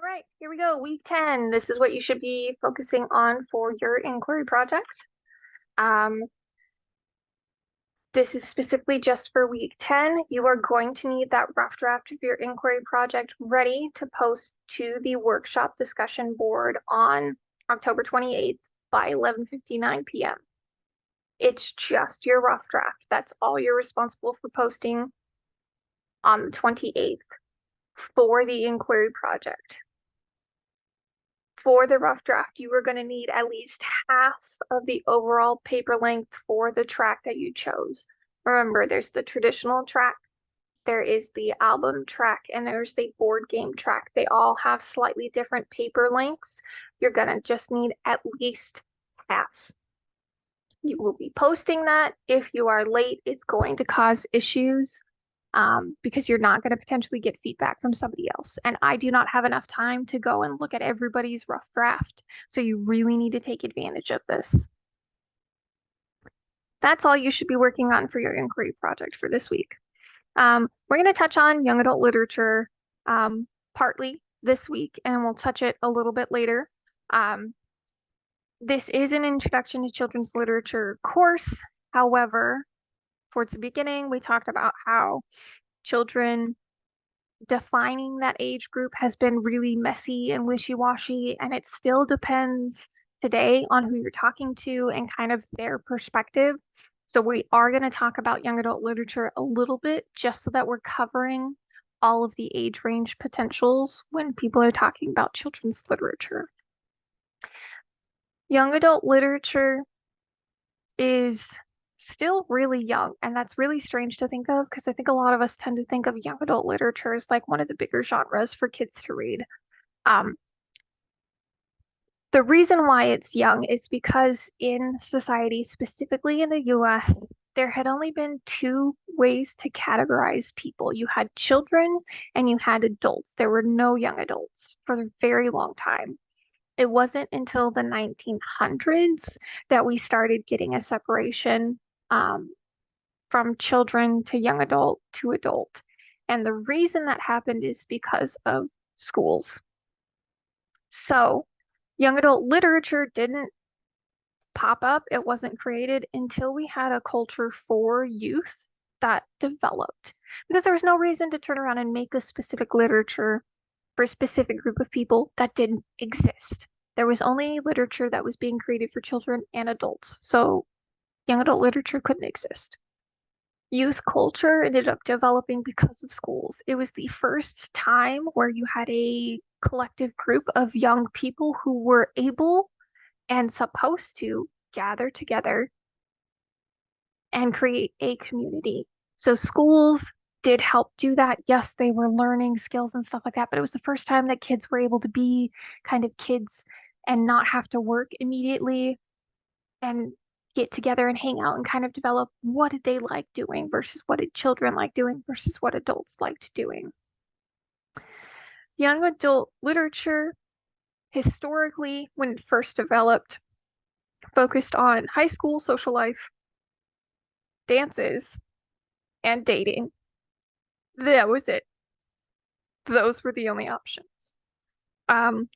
right, here we go. Week 10. This is what you should be focusing on for your inquiry project. Um, this is specifically just for week 10. You are going to need that rough draft of your inquiry project ready to post to the workshop discussion board on October 28th by 11:59 p.m. It's just your rough draft. That's all you're responsible for posting on the 28th for the inquiry project. For the rough draft, you are going to need at least half of the overall paper length for the track that you chose. Remember, there's the traditional track, there is the album track, and there's the board game track. They all have slightly different paper lengths. You're going to just need at least half. You will be posting that. If you are late, it's going to cause issues because you're not going to potentially get feedback from somebody else. And I do not have enough time to go and look at everybody's rough draft. So you really need to take advantage of this. That's all you should be working on for your inquiry project for this week. We're going to touch on young adult literature partly this week, and we'll touch it a little bit later. This is an introduction to children's literature course. However, towards the beginning, we talked about how children defining that age group has been really messy and wishy-washy, and it still depends today on who you're talking to and kind of their perspective. So we are going to talk about young adult literature a little bit just so that we're covering all of the age range potentials when people are talking about children's literature. Young adult literature is still really young, and that's really strange to think of because I think a lot of us tend to think of young adult literature as like one of the bigger genres for kids to read. Um, the reason why it's young is because in society, specifically in the US, there had only been two ways to categorize people. You had children and you had adults. There were no young adults for a very long time. It wasn't until the 1900s that we started getting a separation from children to young adult to adult. And the reason that happened is because of schools. So, young adult literature didn't pop up, it wasn't created until we had a culture for youth that developed. Because there was no reason to turn around and make a specific literature for a specific group of people that didn't exist. There was only literature that was being created for children and adults. So, young adult literature couldn't exist. Youth culture ended up developing because of schools. It was the first time where you had a collective group of young people who were able and supposed to gather together and create a community. So schools did help do that. Yes, they were learning skills and stuff like that, but it was the first time that kids were able to be kind of kids and not have to work immediately and get together and hang out and kind of develop what did they like doing versus what did children like doing versus what adults liked doing. Young adult literature, historically, when it first developed, focused on high school social life, dances, and dating. That was it. Those were the only options. Um,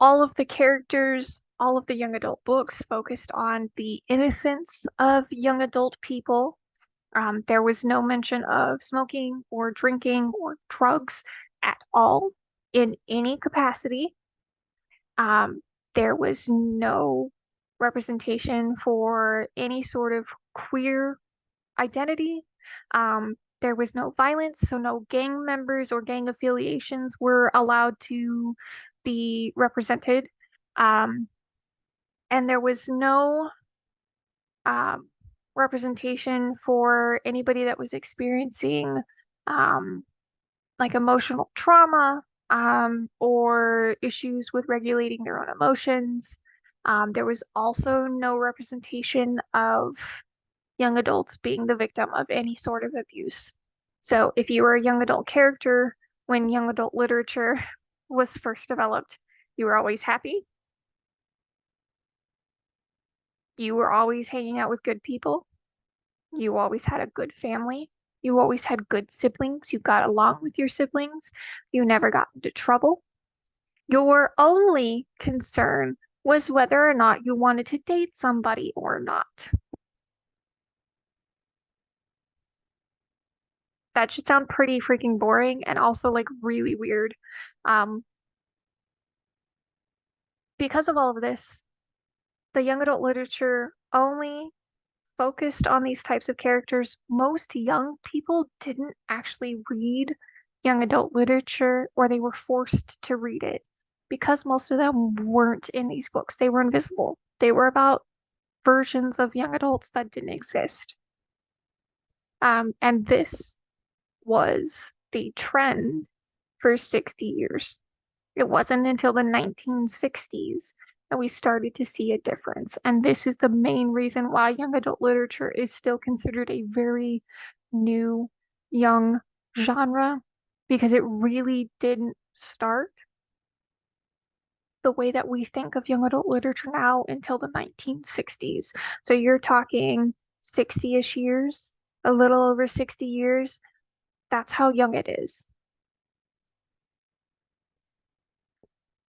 all of the characters, all of the young adult books focused on the innocence of young adult people. There was no mention of smoking or drinking or drugs at all in any capacity. There was no representation for any sort of queer identity. There was no violence, so no gang members or gang affiliations were allowed to be represented. Um, and there was no um, representation for anybody that was experiencing um, like emotional trauma or issues with regulating their own emotions. There was also no representation of young adults being the victim of any sort of abuse. So if you were a young adult character when young adult literature was first developed, you were always happy. You were always hanging out with good people. You always had a good family. You always had good siblings. You got along with your siblings. You never got into trouble. Your only concern was whether or not you wanted to date somebody or not. That should sound pretty freaking boring and also like really weird. Um, because of all of this, the young adult literature only focused on these types of characters. Most young people didn't actually read young adult literature or they were forced to read it because most of them weren't in these books. They were invisible. They were about versions of young adults that didn't exist. And this was the trend for 60 years. It wasn't until the 1960s that we started to see a difference. And this is the main reason why young adult literature is still considered a very new, young genre, because it really didn't start the way that we think of young adult literature now until the 1960s. So you're talking 60-ish years, a little over 60 years. That's how young it is.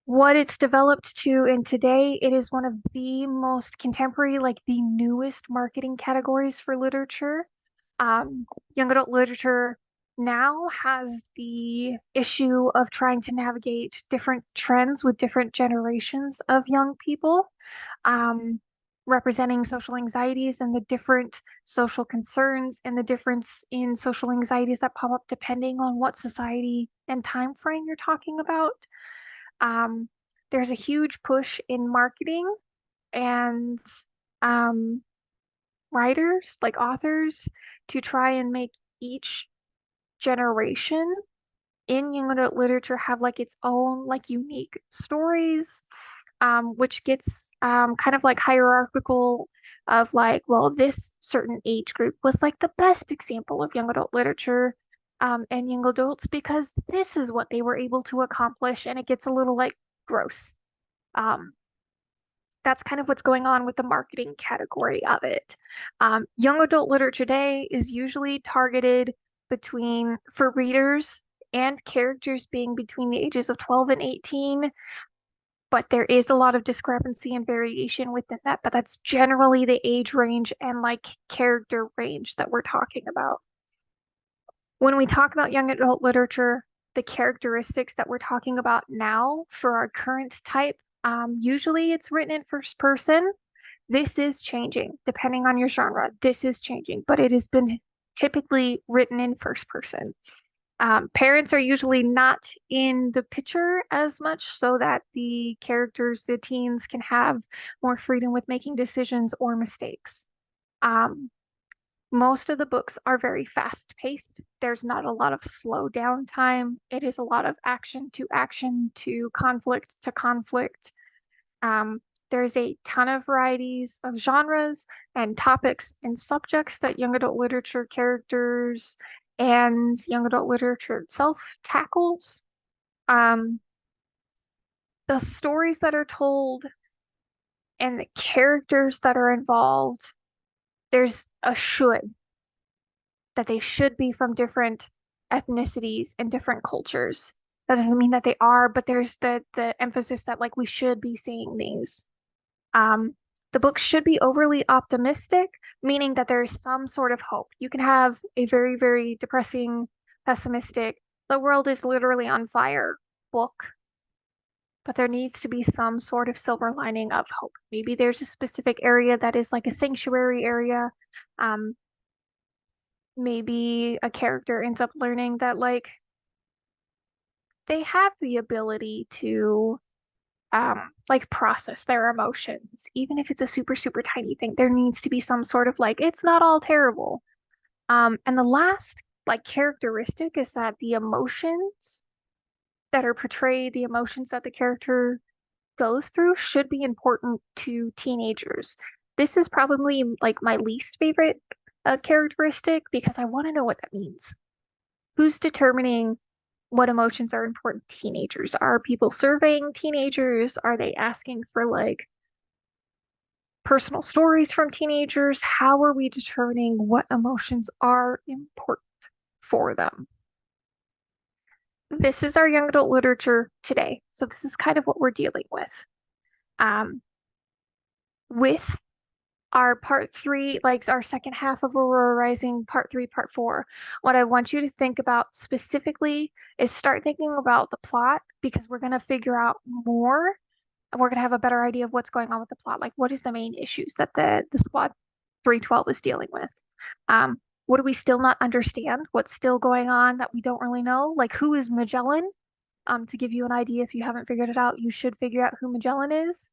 What it's developed to in today, it is one of the most contemporary, like the newest marketing categories for literature. Um, Young adult literature now has the issue of trying to navigate different trends with different generations of young people, um, representing social anxieties and the different social concerns and the difference in social anxieties that pop up depending on what society and time frame you're talking about. Um, there's a huge push in marketing and um, writers, like authors, to try and make each generation in young adult literature have like its own like unique stories, which gets kind of like hierarchical of like, well, this certain age group was like the best example of young adult literature and young adults because this is what they were able to accomplish, and it gets a little like gross. Um, that's kind of what's going on with the marketing category of it. Young adult literature today is usually targeted between for readers and characters being between the ages of 12 and 18, but there is a lot of discrepancy and variation within that. But that's generally the age range and like character range that we're talking about. When we talk about young adult literature, the characteristics that we're talking about now for our current type, usually it's written in first person. This is changing depending on your genre. This is changing, but it has been typically written in first person. Parents are usually not in the picture as much so that the characters, the teens, can have more freedom with making decisions or mistakes. Um, most of the books are very fast paced. There's not a lot of slow down time. It is a lot of action to conflict to conflict. Um, there's a ton of varieties of genres and topics and subjects that young adult literature characters and young adult literature itself tackles. Um, the stories that are told and the characters that are involved, there's a should that they should be from different ethnicities and different cultures. That doesn't mean that they are, but there's the emphasis that like we should be seeing these. Um, the book should be overly optimistic, meaning that there is some sort of hope. You can have a very, very depressing, pessimistic, the world is literally on fire book, but there needs to be some sort of silver lining of hope. Maybe there's a specific area that is like a sanctuary area. Um, maybe a character ends up learning that like they have the ability to like process their emotions even if it's a super super tiny thing. There needs to be some sort of like it's not all terrible. And the last like characteristic is that the emotions that are portrayed, the emotions that the character goes through should be important to teenagers. This is probably like my least favorite characteristic because I want to know what that means. Who's determining what emotions are important to teenagers? Are people surveying teenagers? Are they asking for like personal stories from teenagers? How are we determining what emotions are important for them? This is our young adult literature today. So this is kind of what we're dealing with. Um, with our part three, like our second half of Aurora Rising, part three, part four, what I want you to think about specifically is start thinking about the plot because we're going to figure out more and we're going to have a better idea of what's going on with the plot. Like, what is the main issues that the squad 312 is dealing with? Um, what do we still not understand? What's still going on that we don't really know? Like, who is Magellan? To give you an idea, if you haven't figured it out, you should figure out who Magellan is.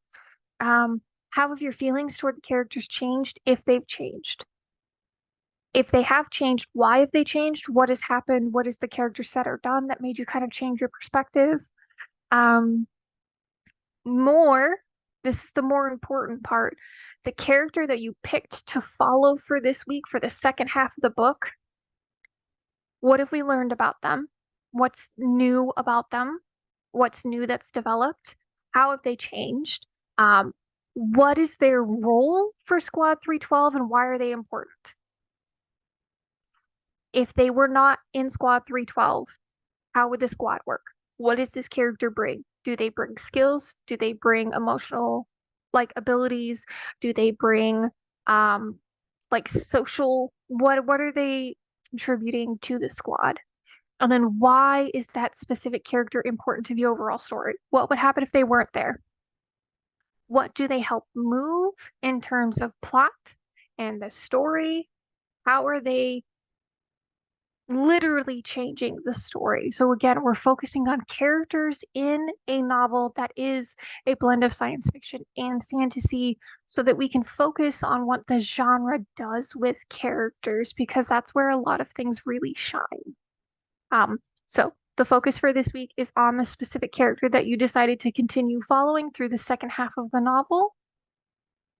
Um, how have your feelings toward the characters changed if they've changed? If they have changed, why have they changed? What has happened? What is the character said or done that made you kind of change your perspective? Um, more, this is the more important part. The character that you picked to follow for this week, for the second half of the book, what have we learned about them? What's new about them? What's new that's developed? How have they changed? Um, what is their role for Squad 312 and why are they important? If they were not in Squad 312, how would the squad work? What does this character bring? Do they bring skills? Do they bring emotional like abilities? Do they bring um like social what are they contributing to the squad? And then why is that specific character important to the overall story? What would happen if they weren't there? What do they help move in terms of plot and the story? How are they literally changing the story? So again, we're focusing on characters in a novel that is a blend of science fiction and fantasy so that we can focus on what the genre does with characters because that's where a lot of things really shine. So the focus for this week is on the specific character that you decided to continue following through the second half of the novel.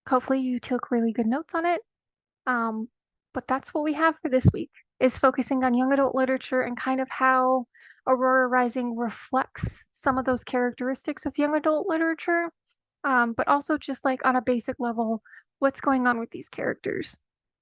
Hopefully you took really good notes on it. Um, but that's what we have for this week is focusing on young adult literature and kind of how Aurora Rising reflects some of those characteristics of young adult literature. But also just like on a basic level, what's going on with these characters.